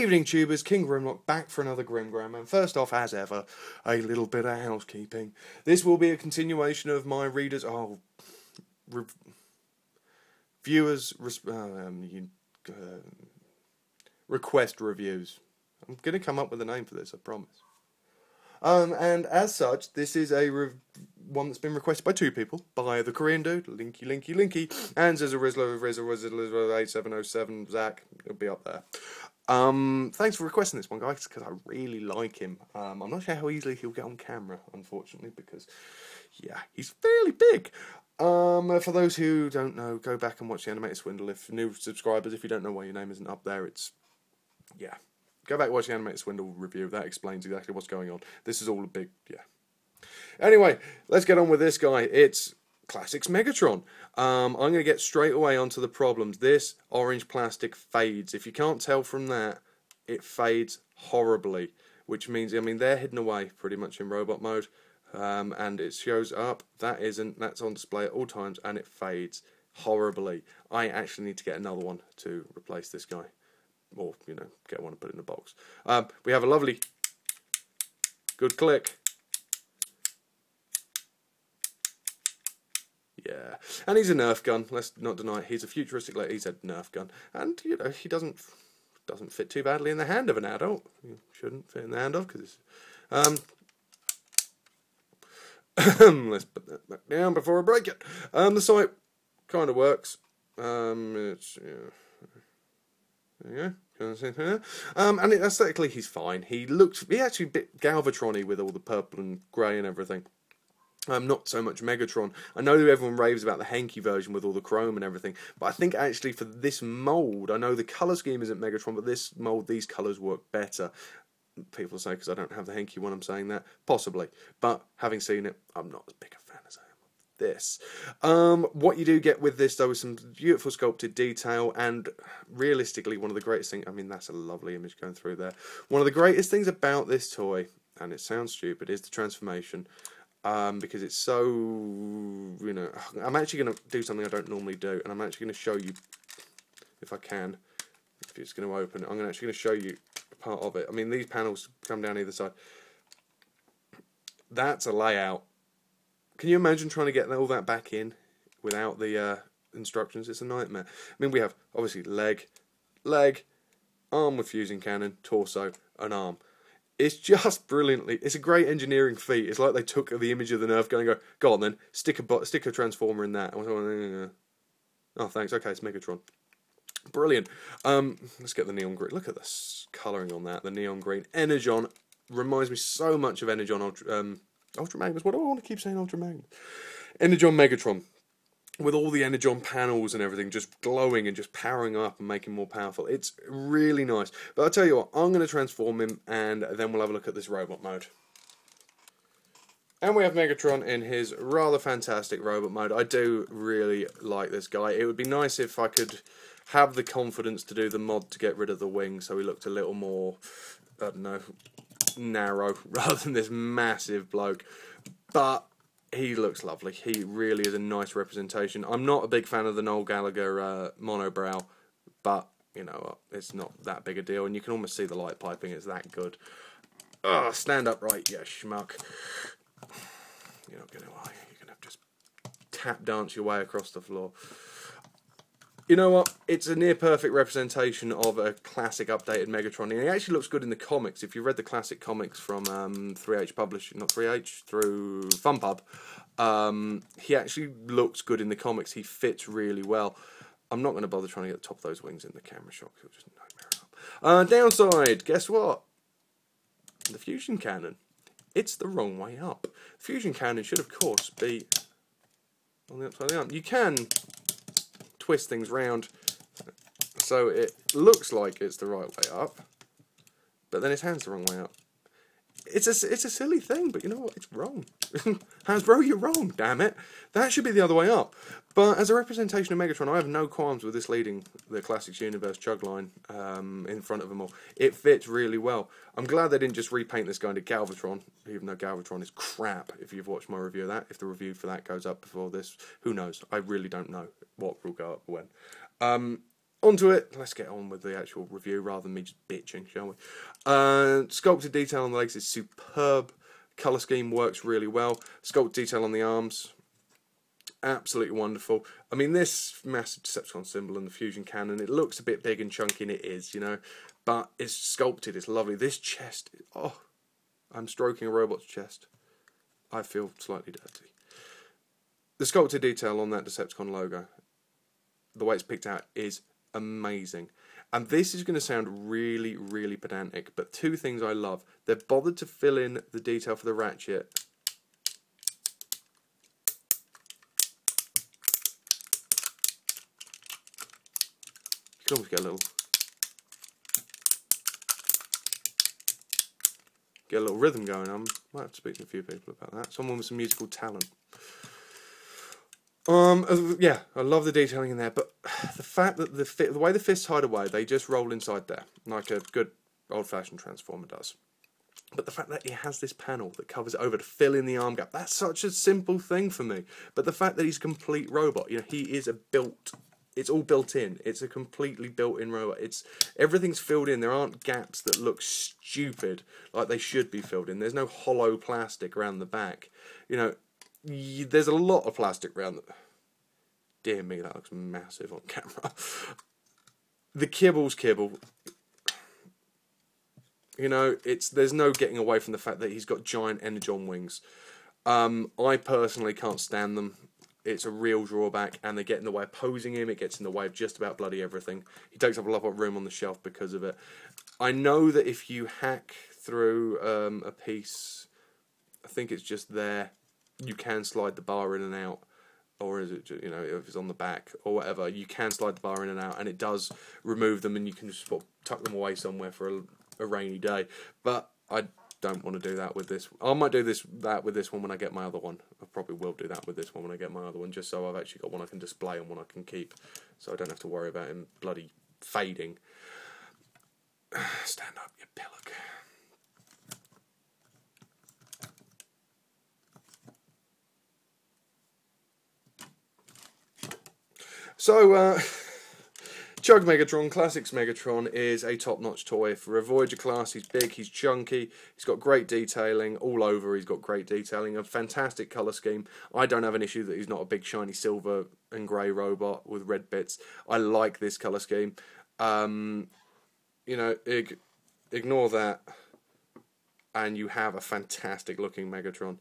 Good evening, tubers. KingGrimlock back for another Grimgram. And first off, as ever, a little bit of housekeeping. This will be a continuation of my readers. Viewers request reviews. I'm going to come up with a name for this, I promise. And as such, this is a one that's been requested by two people, by the Korean dude, Linky, and Zizza Rizzler 8707, Zach. It'll be up there. Thanks for requesting this one, guys, because I really like him. I'm not sure how easily he'll get on camera, unfortunately, because, yeah, he's fairly big. For those who don't know, go back and watch the Animated Swindle. If new subscribers, if you don't know why your name isn't up there, it's, yeah. Go back and watch the Animated Swindle review. That explains exactly what's going on. This is all a big, yeah. Anyway, let's get on with this guy. It's Classics Megatron. I'm going to get straight away onto the problems. This orange plastic fades. If you can't tell from that, it fades horribly. Which means, I mean, they're hidden away pretty much in robot mode. And it shows up. That isn't. That's on display at all times. And it fades horribly. I actually need to get another one to replace this guy. Or, you know, get one and put it in a box. We have a lovely, good click. Yeah. And he's a Nerf gun. Let's not deny it. He's a futuristic, he's a Nerf gun. And, you know, he doesn't fit too badly in the hand of an adult. You shouldn't fit in the hand of, because it's... let's put that back down before I break it. The sight kind of works. It's... Yeah. There you go. And aesthetically he's fine. He actually a bit Galvatron-y with all the purple and grey and everything. Not so much Megatron. I know that everyone raves about the Henke version with all the chrome and everything, but I think actually for this mould, I know the colour scheme isn't Megatron, but this mould, these colours work better. People say because I don't have the Henke one I'm saying that. Possibly. But having seen it, I'm not as big a fan as I am of this. What you do get with this, though, is some beautiful sculpted detail, and realistically, one of the greatest things, I mean, that's a lovely image going through there. One of the greatest things about this toy, and it sounds stupid, is the transformation. Because it's so, you know, I'm actually going to do something I don't normally do, and I'm actually going to show you, if I can, if it's going to open, I'm actually going to show you part of it. I mean, these panels come down either side. That's a layout. Can you imagine trying to get all that back in without the instructions? It's a nightmare. I mean, we have, obviously, leg, arm with fusing cannon, torso, an arm. It's just brilliantly. It's a great engineering feat. It's like they took the image of the Nerf gun and go on then, stick a transformer in that. Oh, thanks. Okay, it's Megatron. Brilliant. Let's get the neon green. Look at this colouring on that. The neon green. Energon reminds me so much of Energon Ultra Magnus. What do I want to keep saying Ultra Magnus? Energon Megatron. With all the Energon panels and everything just glowing and just powering up and making more powerful. It's really nice. But I'll tell you what, I'm going to transform him and then we'll have a look at this robot mode. And we have Megatron in his rather fantastic robot mode. I do really like this guy. It would be nice if I could have the confidence to do the mod to get rid of the wings so he looked a little more, I don't know, narrow rather than this massive bloke. But he looks lovely. He really is a nice representation. I'm not a big fan of the Noel Gallagher monobrow, but, you know, it's not that big a deal. And you can almost see the light piping. It's that good. Ugh, stand upright, you schmuck. You're not going to, are you? You're going to just tap dance your way across the floor. You know what? It's a near-perfect representation of a classic updated Megatron. And he actually looks good in the comics. If you read the classic comics from 3H Publishing, not 3H, through FunPub, he actually looks good in the comics. He fits really well. I'm not going to bother trying to get the top of those wings in the camera shot. It'll just nightmare up. Downside, guess what? The fusion cannon. It's the wrong way up. The fusion cannon should, of course, be on the upside down. You can twist things round so it looks like it's the right way up, but then his hand's the wrong way up. It's a silly thing, but you know what? It's wrong. Hasbro, you're wrong, damn it. That should be the other way up. But as a representation of Megatron, I have no qualms with this leading the Classics Universe chug line in front of them all. It fits really well. I'm glad they didn't just repaint this guy into Galvatron, even though Galvatron is crap, if you've watched my review of that. If the review for that goes up before this, who knows? I really don't know what will go up when. onto it. Let's get on with the actual review rather than me just bitching, shall we? Sculpted detail on the legs is superb. Colour scheme works really well. Sculpted detail on the arms, absolutely wonderful. I mean, this massive Decepticon symbol and the fusion cannon, it looks a bit big and chunky, and it is, you know, but it's sculpted, it's lovely. This chest, oh, I'm stroking a robot's chest. I feel slightly dirty. The sculpted detail on that Decepticon logo, the way it's picked out, is amazing. And this is going to sound really, really pedantic, but two things I love. They've bothered to fill in the detail for the ratchet. You can always get a little rhythm going on. Might have to speak to a few people about that. Someone with some musical talent. Yeah, I love the detailing in there, but the fact that the way the fists hide away, they just roll inside there, like a good old-fashioned Transformer does. But the fact that he has this panel that covers it over to fill in the arm gap, that's such a simple thing for me. But the fact that he's a complete robot, you know, he is it's all built in. It's a completely built-in robot. Everything's filled in. There aren't gaps that look stupid like they should be filled in. There's no hollow plastic around the back. You know, there's a lot of plastic around the... Dear me, that looks massive on camera. The kibble's kibble. You know, there's no getting away from the fact that he's got giant energon wings. I personally can't stand them. It's a real drawback, and they get in the way of posing him. It gets in the way of just about bloody everything. He takes up a lot of room on the shelf because of it. I know that if you hack through a piece, I think it's just there, you can slide the bar in and out, or is it, you know, if it's on the back or whatever, you can slide the bar in and out, and it does remove them, and you can just sort of tuck them away somewhere for a rainy day. But I don't want to do that with this. I might do that with this one when I get my other one. I probably will do that with this one when I get my other one, just so I've actually got one I can display and one I can keep, so I don't have to worry about him bloody fading. Stand up, you pillock. So, Chug Megatron, Classics Megatron, is a top-notch toy for a Voyager class. He's big, he's chunky, he's got great detailing all over. He's got great detailing, a fantastic colour scheme. I don't have an issue that he's not a big shiny silver and grey robot with red bits. I like this colour scheme. You know, ignore that, and you have a fantastic looking Megatron.